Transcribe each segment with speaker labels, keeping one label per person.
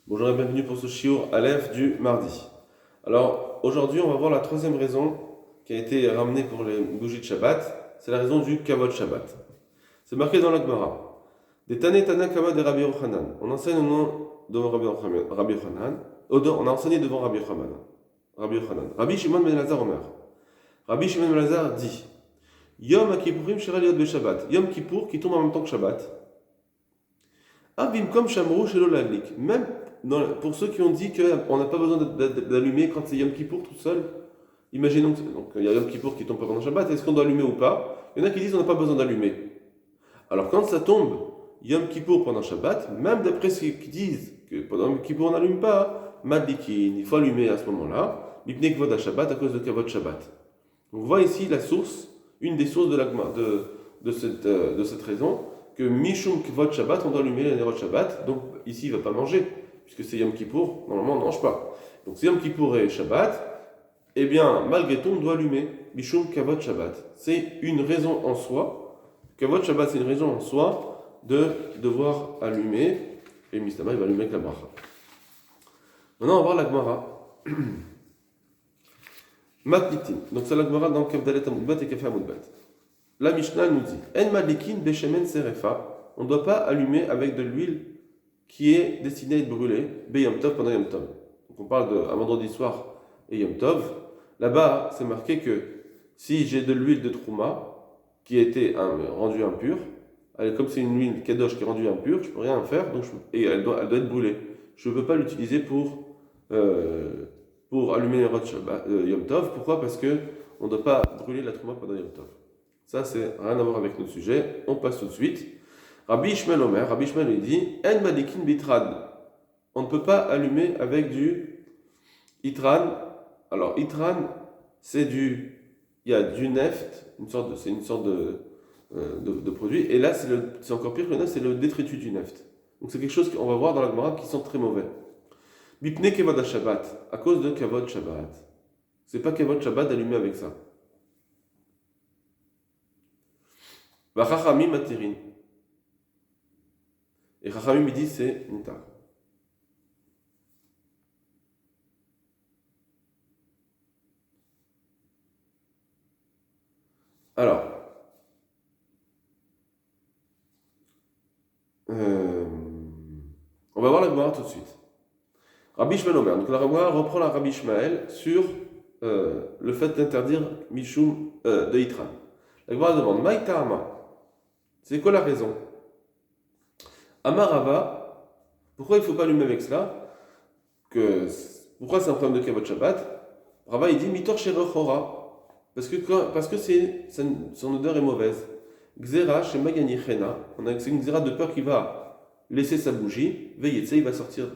Speaker 1: Bonjour et bienvenue pour ce shiur Aleph du mardi. Alors aujourd'hui on va voir la troisième raison qui a été ramenée pour les bougies de Shabbat, c'est la raison du Kavod Shabbat. C'est marqué dans la Gemara. Des Tane Tana Kama de Rabbi Yochanan. On enseigne au nom de Rabbi Yochanan. On a enseigné devant Rabbi Yochanan. Rabbi Shimon ben Elazar Omer. Rabbi Shimon ben Elazar dit Yom Kippourim Shira Liot be Shabbat. Yom Kippour qui tombe en même temps que Shabbat. Abimkom Shamru Shelo Laglik. Même pour ceux qui ont dit qu'on n'a pas besoin d'allumer quand c'est Yom Kippour tout seul, imaginons que donc, il y a Yom Kippour qui tombe pendant Shabbat, est-ce qu'on doit allumer ou pas? Il y en a qui disent qu'on n'a pas besoin d'allumer. Alors quand ça tombe Yom Kippour pendant Shabbat, même d'après ceux qui disent que pendant Yom Kippour on n'allume pas, Madlikin, il faut allumer à ce moment-là, Mipnei Kvod HaShabbat à cause de Kavod Shabbat. Donc on voit ici la source, une des sources de cette raison, que Mishum Kvod Shabbat, on doit allumer les Nerot Shabbat, donc ici il ne va pas manger, puisque c'est Yom Kippour, normalement on ne mange pas. Donc c'est Yom Kippour et Shabbat, eh bien malgré tout on doit allumer Mishum Kavod Shabbat. C'est une raison en soi, Kavod Shabbat c'est une raison en soi de devoir allumer, et Mistama il va allumer avec la bracha. Maintenant on va voir la Gemara. Matnitin, donc c'est la Gemara dans Kavdalet Amudbat et Kafé Amudbat. La Mishnah nous dit En madlikin beshemen serefa. On ne doit pas allumer avec de l'huile qui est destinée à être brûlée, Yom Tov pendant Yom Tov. Donc on parle d'un vendredi soir et Yom Tov. Là-bas, c'est marqué que si j'ai de l'huile de Trouma qui a été rendue impure, comme c'est une huile Kadosh qui est rendue impure, je ne peux rien faire, donc et elle doit être brûlée. Je ne peux pas l'utiliser pour allumer les rots Yom Tov. Pourquoi? Parce qu'on ne doit pas brûler la Trouma pendant Yom Tov. Ça, c'est rien à voir avec notre sujet. On passe tout de suite. Rabbi Ishmael Omer, Rabbi Ishmael lui dit En madikin bitran. On ne peut pas allumer avec du itran. Alors, itran, il y a du neft, c'est une sorte de produit. Et là, c'est encore pire que le neft, c'est le détritus du neft. Donc, c'est quelque chose qu'on va voir dans la Gemara qui sent très mauvais. Bipne kevod Shabbat, à cause de kavod Shabbat. C'est pas kavod Shabbat d'allumer avec ça. Chachamim matirin. Et Chachamim dit c'est mutar. Alors, on va voir la Gemara tout de suite. Rabbi Ishmael Omer. Donc la Gemara reprend la Rabbi Ishmael sur le fait d'interdire Mishum de Itran. La Gemara demande Maïtama. C'est quoi la raison? Amarava, pourquoi il ne faut pas allumer avec cela? Pourquoi c'est un problème de Kavod Shabbat? Rava il dit Mitor Sherechora, parce que son odeur est mauvaise. Xera chez Magani Chena, c'est une xera de peur qu'il va laisser sa bougie, veillez, il va sortir,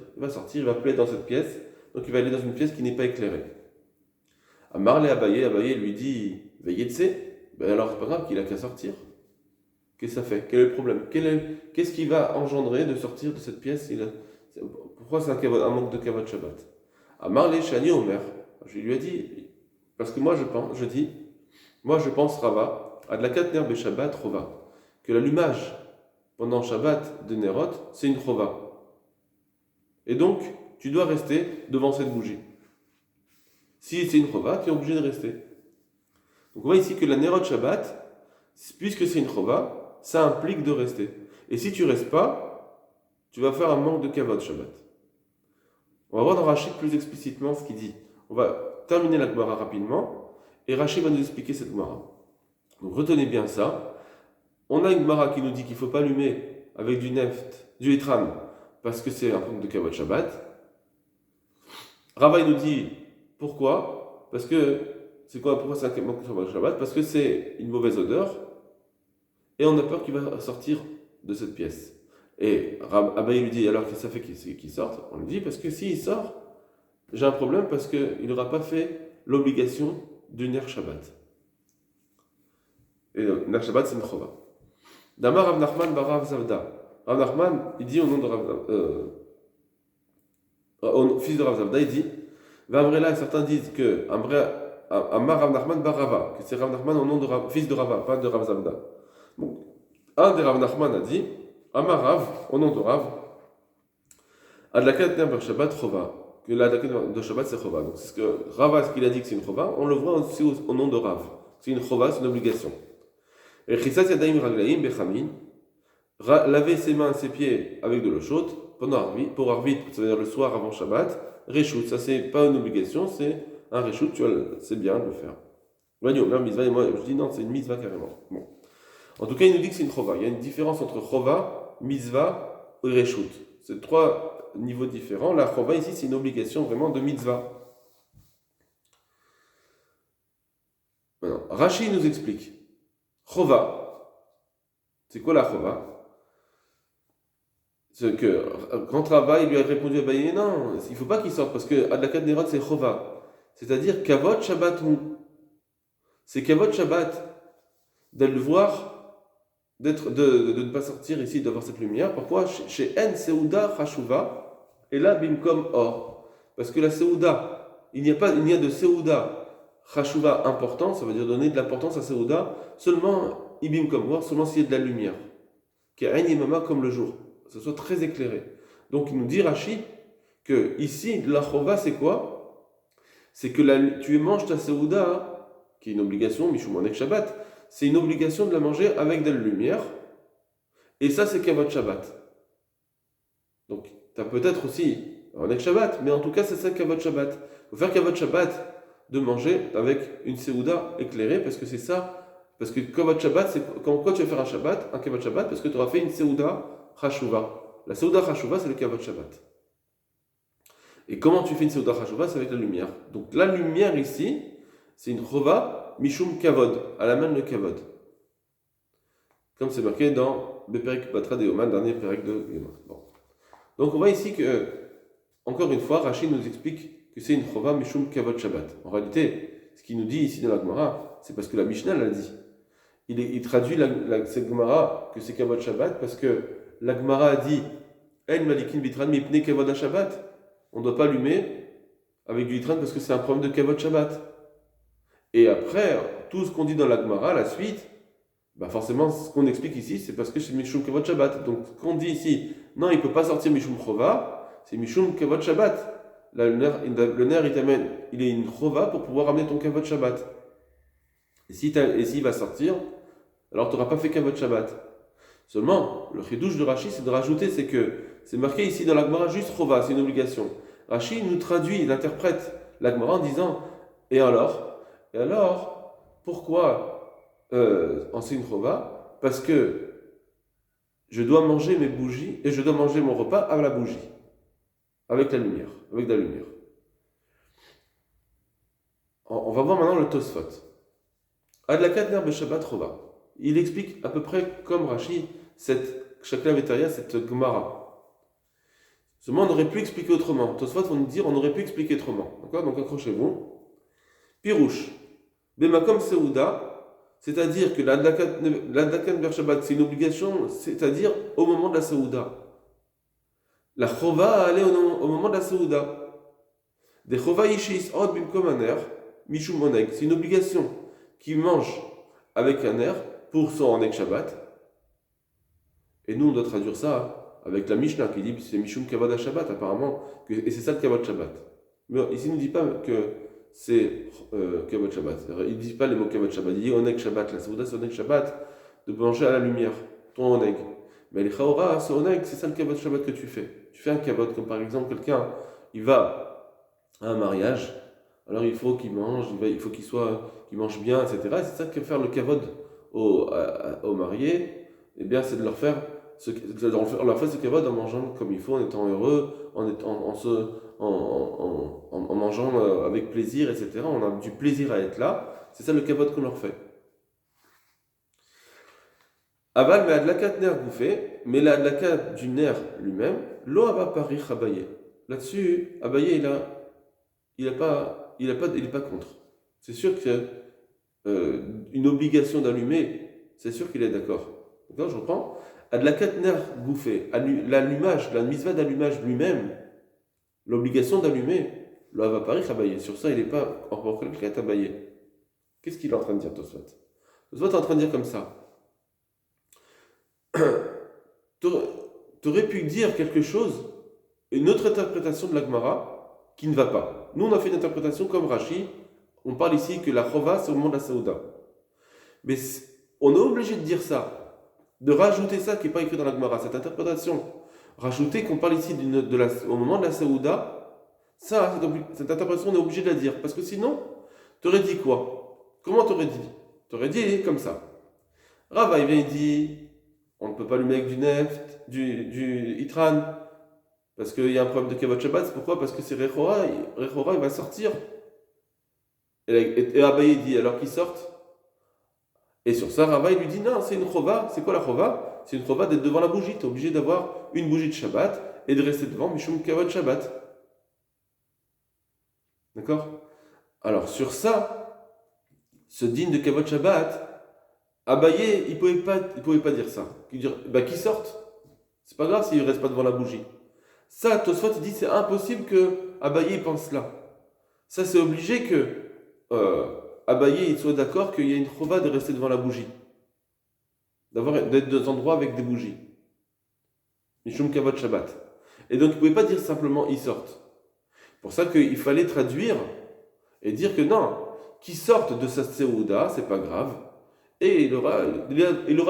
Speaker 1: il va plaire dans cette pièce, donc il va aller dans une pièce qui n'est pas éclairée. Amar le Abaye lui dit veillez, ben alors c'est pas grave qu'il a qu'à sortir. Qu'est-ce que ça fait? Quel est le problème? Qu'est-ce qui va engendrer de sortir de cette pièce? Pourquoi c'est un manque de Kavod Shabbat? Amar le Shani Omer, je lui ai dit, parce que moi je pense Rava, à de la Katner be Shabbat Rova, que l'allumage pendant Shabbat de Nerot, c'est une Rova. Et donc, tu dois rester devant cette bougie. Si c'est une Rova, tu es obligé de rester. Donc on voit ici que la Nerot Shabbat, puisque c'est une Rova, ça implique de rester. Et si tu ne restes pas, tu vas faire un manque de Kavod Shabbat. On va voir dans Rashi plus explicitement ce qu'il dit. On va terminer la Gemara rapidement, et Rashi va nous expliquer cette Gemara. Donc retenez bien ça. On a une Gemara qui nous dit qu'il ne faut pas allumer avec du neft, du itran, parce que c'est un manque de Kavod Shabbat. Rava nous dit pourquoi? Pourquoi c'est un manque de Kavod Shabbat? Parce que c'est une mauvaise odeur, et on a peur qu'il va sortir de cette pièce. Et Abaye lui dit, alors qu'est-ce que ça fait qu'il sorte? On lui dit, parce que s'il sort, j'ai un problème parce qu'il n'aura pas fait l'obligation du Ner Shabbat. Et le Ner Shabbat, c'est une chova. Damar Rav Nachman bar Rav Zavda. Rav Nachman, il dit au nom de au fils de Rav Zavda, il dit, Vamrela, certains disent que Amar Rav Nachman bar Rava, que c'est Rav Nachman au nom de fils de Rava, pas de Rav Zavda. Donc, un des Rav Nachman a dit, Amar Rav, au nom de Rav, Adlakat ner ber Shabbat chova. Que l'adlakat de Shabbat c'est chova. Donc c'est ce que Rava, ce qu'il a dit que c'est une chova, on le voit aussi au nom de Rav. C'est une chova, c'est une obligation. Et chisat yadayim raglaim bechamin. Laver ses mains, ses pieds avec de l'eau chaude pour Arvit, ça veut dire le soir avant Shabbat. Réchout, ça c'est pas une obligation, c'est un réchout, c'est bien de le faire. Et moi je dis non, c'est une mitzvah carrément. Bon. En tout cas, il nous dit que c'est une chova. Il y a une différence entre chova, mitzvah et réchout. C'est trois niveaux différents. La chova ici, c'est une obligation vraiment de mitzvah. Maintenant, Rashi nous explique. Chova, c'est quoi la chova? C'est que quand Rava il lui a répondu à Baye, non, il ne faut pas qu'il sorte parce que Adlakat Nerot c'est chova. C'est-à-dire Kavod Shabbat ou. C'est Kavod Shabbat de le voir, de ne pas sortir ici, d'avoir cette lumière. Pourquoi? Chez En Seuda Chashuva, et là Bimkom Or. Parce que la Seuda, il n'y a de Seuda Chashuva important, ça veut dire donner de l'importance à Seuda, seulement Ibimkom Or, seulement s'il y a de la lumière. Qui est Un Yemama comme le jour. Que ce soit très éclairé. Donc il nous dit Rashi que ici, la chova c'est quoi? C'est que tu manges ta Seuda, qui est une obligation, Mishum Onek Shabbat, c'est une obligation de la manger avec de la lumière, et ça c'est Kavod Shabbat. Donc tu as peut-être aussi Onek Shabbat, mais en tout cas c'est ça Kavod Shabbat. Il faut faire Kavod Shabbat de manger avec une Seuda éclairée, parce que c'est ça, parce que Kavod Shabbat, c'est quand tu vas faire un Kavod Shabbat, parce que tu auras fait une Seuda Chashuva. La Seuda Chashuva, c'est le Kavod Shabbat. Et comment tu fais une Seuda Chashuva? C'est avec la lumière. Donc la lumière ici, c'est une chova Mishum Kavod, à la main de Kavod. Comme c'est marqué dans Beperek Batra de Yoman, dernier Perek de Yoman. Bon. Donc on voit ici que, encore une fois, Rashi nous explique que c'est une chova Mishum Kavod Shabbat. En réalité, ce qu'il nous dit ici dans la Gemara, c'est parce que la Mishnah l'a dit. Il traduit cette Gemara que c'est Kavod Shabbat parce que la Gemara a dit En malikin bitran mipne Kavod Shabbat. On ne doit pas allumer avec du litran parce que c'est un problème de Kavod Shabbat. Et après, tout ce qu'on dit dans la Gemara, la suite, forcément, ce qu'on explique ici, c'est parce que c'est Mishum Kavod Shabbat. Donc, ce qu'on dit ici, non, il ne peut pas sortir Mishum Chova, c'est Mishum Kavod Shabbat. Là, le nerf, il t'amène, il est une Chova pour pouvoir amener ton Kavod Shabbat. Et s'il va sortir, alors tu n'auras pas fait Kavod Shabbat. Seulement, le chidouche de Rashi, c'est de rajouter, c'est que c'est marqué ici dans la Gemara juste Chova, c'est une obligation. Rashi nous traduit, il interprète la Gemara en disant, et alors, pourquoi c'est une chova? Parce que je dois manger mes bougies et je dois manger mon repas à la bougie, avec la lumière, avec de la lumière. On va voir maintenant le Tosfot. Adlakat ner beshabbat chova. Il explique à peu près comme Rashi cette Gemara. Seulement, on aurait pu expliquer autrement. Tosfot vont nous dire, on aurait pu expliquer autrement. D'accord? Donc accrochez-vous. Pirouche. Bemakom Seuda, c'est-à-dire que l'Adlakan Ber Shabbat, c'est une obligation, c'est-à-dire au moment de la Seuda. La Chova allait au moment de la Seuda. Des Chova Yishis Od Bimkom Aner, Mishum Onek, c'est une obligation qui mange avec un air pour son Onek Shabbat. Et nous, on doit traduire ça avec la Mishnah qui dit que c'est Mishum Kavod Shabbat, apparemment, et c'est ça le Kavod Shabbat. Mais ici, il ne nous dit pas que c'est Kavod Shabbat. Il ne dit pas les mots Kavod Shabbat. Il dit Onek Shabbat. La Seuda, c'est Onek Shabbat, de manger à la lumière, ton Onek. Mais les Chaora, ce Onek, c'est ça le Kavod Shabbat que tu fais. Tu fais un Kavod, comme par exemple, quelqu'un, il va à un mariage, alors il faut qu'il mange, il faut qu'il mange bien, etc. Et c'est ça que faire le Kavod aux mariés, eh bien, c'est de leur faire ce Kavod en mangeant comme il faut, en étant heureux, en mangeant avec plaisir, etc. On a du plaisir à être là. C'est ça le Kavod qu'on leur fait. Aval mais adlakat ner bouffé, mais l'adlakat du nerf lui-même, lo ava pari Abaye. Là-dessus, Abaye il est pas contre. C'est sûr que une obligation d'allumer, c'est sûr qu'il est d'accord. D'accord, je reprends. Adlakat ner bouffé, l'allumage, la mitzvah d'allumage lui-même, l'obligation d'allumer, lo ava pari Abaye. Sur ça, il n'est pas encore quelqu'un Abaye. Qu'est-ce qu'il est en train de dire, Tosfot? Tosfot est en train de dire comme ça. Tu aurais pu dire quelque chose une autre interprétation de la Gemara qui ne va pas. Nous, on a fait une interprétation comme Rashi. On parle ici que la chova, c'est au moment de la Saouda. Mais on est obligé de dire ça, de rajouter ça qui n'est pas écrit dans la Gemara, cette interprétation. Rajouter qu'on parle ici au moment de la Saouda, ça, cette interprétation, on est obligé de la dire. Parce que sinon, tu aurais dit quoi? Comment tu aurais dit? Tu aurais dit comme ça. Rava, il vient, il dit, on ne peut pas allumer avec du neft, du itran, parce qu'il y a un problème de Kavod Shabbat. Pourquoi? Parce que c'est Rechora, il va sortir. Et Abaye dit, alors qu'il sorte. Et sur ça, Rava, il lui dit, non, c'est une chova. C'est quoi la chova? C'est une chova d'être devant la bougie. Tu es obligé d'avoir une bougie de Shabbat et de rester devant Mishum Kavod Shabbat. D'accord? Alors, sur ça, ce digne de Kavod Shabbat, Abaye, il pouvait pas dire ça. Il dire, qu'il sorte. C'est pas grave s'il ne reste pas devant la bougie. Ça, Tosfot, il dit, c'est impossible que Abaye pense là. Ça, c'est obligé que Abaye il soit d'accord qu'il y a une chova de rester devant la bougie. D'être dans un endroit avec des bougies. Mishum Kavod Shabbat. Et donc, il ne pouvait pas dire simplement, ils sortent. Pour ça qu'il fallait traduire et dire que non, qu'ils sortent de sa Seouda, c'est pas grave. Et il aura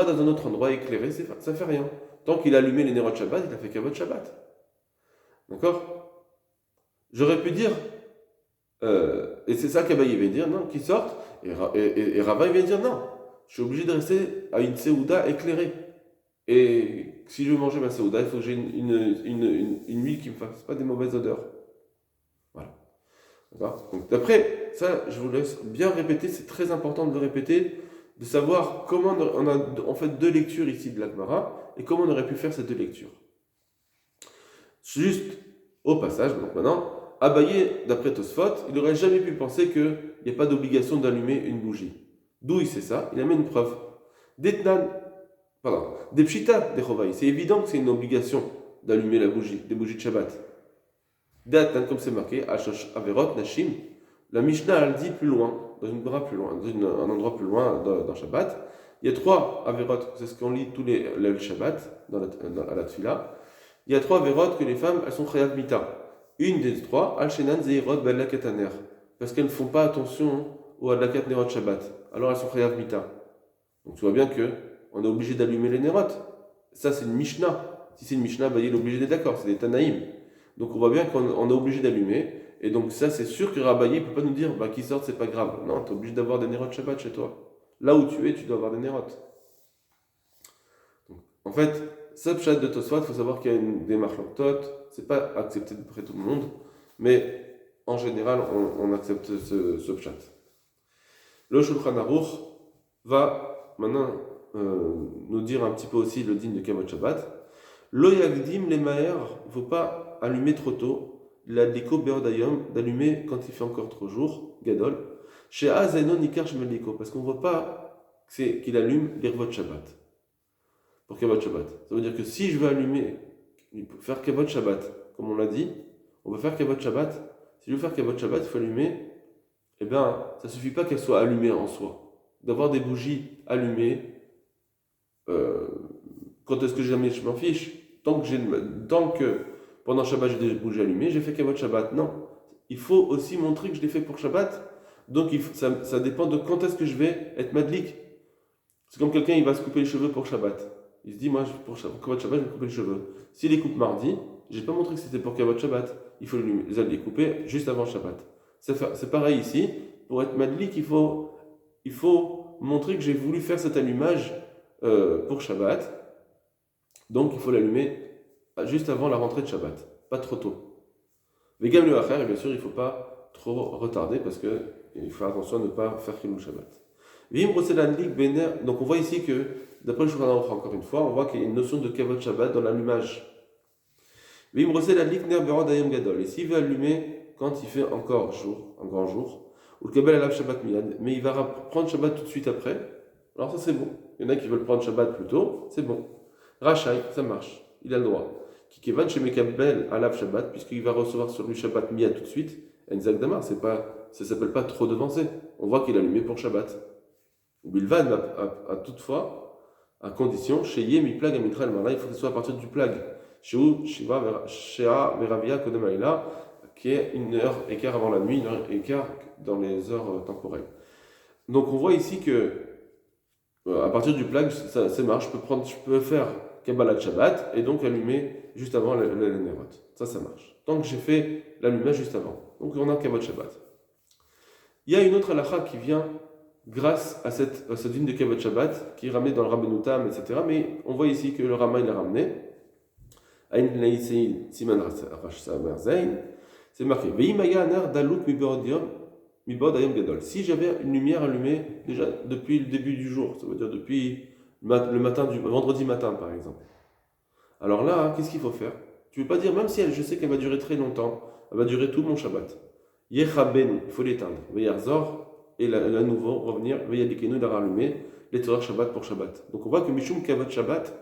Speaker 1: dans un autre endroit éclairé, ça fait rien. Tant qu'il a allumé les Nerot Shabbat, il a fait Kavod Shabbat. D'accord? J'aurais pu dire, et c'est ça qu'Abaye vient dire, non, qu'ils sortent, et Rava vient dire, non, je suis obligé de rester à une Seouda éclairée. Et si je veux manger ma Seouda, il faut que j'ai une huile qui ne me fasse pas des mauvaises odeurs. Voilà. D'accord? Donc d'après, ça, je vous laisse bien répéter, c'est très important de le répéter, de savoir comment on a en fait deux lectures ici de la Gemara, et comment on aurait pu faire ces deux lectures. Juste au passage, donc maintenant, Abaye, d'après Tosfot, il n'aurait jamais pu penser qu'il n'y a pas d'obligation d'allumer une bougie. D'où il sait ça? Il amène une preuve. Des pshita, des chovaï. C'est évident que c'est une obligation d'allumer des bougies de Shabbat. Datnan, comme c'est marqué, Ashosh Averot Nashim. La Mishnah, elle dit plus loin, dans un endroit plus loin dans Shabbat. Il y a 3 Averot, c'est ce qu'on lit tous les Shabbat, à la Tfila. Il y a 3 Averot que les femmes, elles sont Chayav Mita. Une des 3, Al-Shenan Zeirot Bellakataner. Parce qu'elles ne font pas attention au Adlakat Nerot Shabbat. Alors elles sont Chayav Mita. Donc tu vois bien qu'on est obligé d'allumer les Nerot. Ça c'est une Mishnah. Si c'est une Mishnah, il est obligé d'être d'accord, c'est des Tanaïm. Donc on voit bien qu'on est obligé d'allumer. Et donc ça c'est sûr que Rabaye ne peut pas nous dire qu'ils sortent, c'est pas grave. Non, tu es obligé d'avoir des Nerot Shabbat chez toi. Là où tu es, tu dois avoir des Nerot. Donc, en fait, ce pshat de Tosfot, il faut savoir qu'il y a des machloktot, c'est pas accepté de près tout le monde, mais en général, on accepte ce pshat. Le Shulchan Aruch va maintenant nous dire un petit peu aussi le digne de Kavod Shabbat. Lo yagdim les maher, il ne faut pas allumer trop tôt, la diko beordayom, d'allumer quand il fait encore trop jour, gadol, chez Azeno nikar shmeliko, parce qu'on ne voit pas qu'il allume l'irvot Shabbat. Pour Kavod Shabbat. Ça veut dire que si je veux faire Kavod Shabbat, comme on l'a dit, on va faire Kavod Shabbat. Si je veux faire Kavod Shabbat, il faut allumer. Eh bien, ça ne suffit pas qu'elle soit allumée en soi. D'avoir des bougies allumées, quand est-ce que je m'en fiche? Tant que pendant Shabbat j'ai des bougies allumées, j'ai fait Kavod Shabbat. Non. Il faut aussi montrer que je l'ai fait pour Shabbat. Donc ça dépend de quand est-ce que je vais être madlik. C'est comme quelqu'un, il va se couper les cheveux pour Shabbat. Il se dit, moi, pour Kavod Shabbat, je vais couper les cheveux. S'il les coupe mardi, je n'ai pas montré que c'était pour Kavod Shabbat. Il faut les couper juste avant Shabbat. C'est pareil ici. Pour être madlik, il faut montrer que j'ai voulu faire cet allumage pour Shabbat. Donc, il faut l'allumer juste avant la rentrée de Shabbat. Pas trop tôt. Mais Gam le Acher, et bien sûr, il ne faut pas trop retarder parce qu'il faut attention à ne pas faire Khilul Shabbat. Donc on voit ici que, d'après le Shulchan Aruch, encore une fois, on voit qu'il y a une notion de Kavod Shabbat dans l'allumage. Et s'il veut allumer quand il fait encore jour, un grand jour, ou le Kabel Alav Shabbat Miyad, mais il va prendre Shabbat tout de suite après, alors ça c'est bon. Il y en a qui veulent prendre Shabbat plus tôt, c'est bon. Rachai, ça marche, il a le droit. Kikevan chez Mekabel Alav Shabbat, puisqu'il va recevoir sur lui Shabbat Miyad tout de suite, Enzak Damar, ça s'appelle pas trop devancer. On voit qu'il a allumé pour Shabbat. Bilvan à toutefois, à condition, chez Yemi Plag et Mitral Mara, il faut que ce soit à partir du plag. Sheu Shea Veravia Kodem Haïla, qui est une heure écart avant la nuit, une heure écart dans les heures temporelles. Donc on voit ici que à partir du plag, ça marche. Je peux faire Kabbalat Shabbat et donc allumer juste avant le Nerot. Ça marche. Tant que j'ai fait l'allumage juste avant. Donc on a Kabbalat Shabbat. Il y a une autre halakha qui vient grâce à cette ligne de Kabbalat Shabbat qui est ramenée dans le Rabbeinu Tam, etc. Mais on voit ici que le Rama il l'a ramené. Aïn Laïsein Siman Rash Samer Zain. C'est marqué Veimaya Ner Daluk Mibod Ayom Gadol. Si j'avais une lumière allumée déjà depuis le début du jour, ça veut dire depuis le matin vendredi matin par exemple. Alors là, qu'est-ce qu'il faut faire? Tu ne veux pas dire, même si je sais qu'elle va durer très longtemps, elle va durer tout mon Shabbat. Yechaben, il faut l'éteindre. Veyarzor, et à nouveau revenir, Veyadikenu d'avoir allumé les Torah Shabbat pour Shabbat. Donc on voit que Mishum Kavat Shabbat,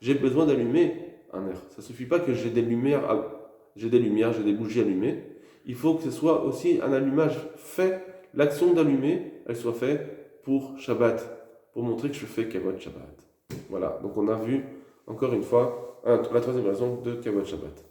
Speaker 1: j'ai besoin d'allumer un air. Ça ne suffit pas que j'ai des lumières, j'ai des bougies allumées. Il faut que ce soit aussi un allumage fait, l'action d'allumer, elle soit faite pour Shabbat, pour montrer que je fais Kavod Shabbat. Voilà, donc on a vu encore une fois la troisième raison de Kavod Shabbat.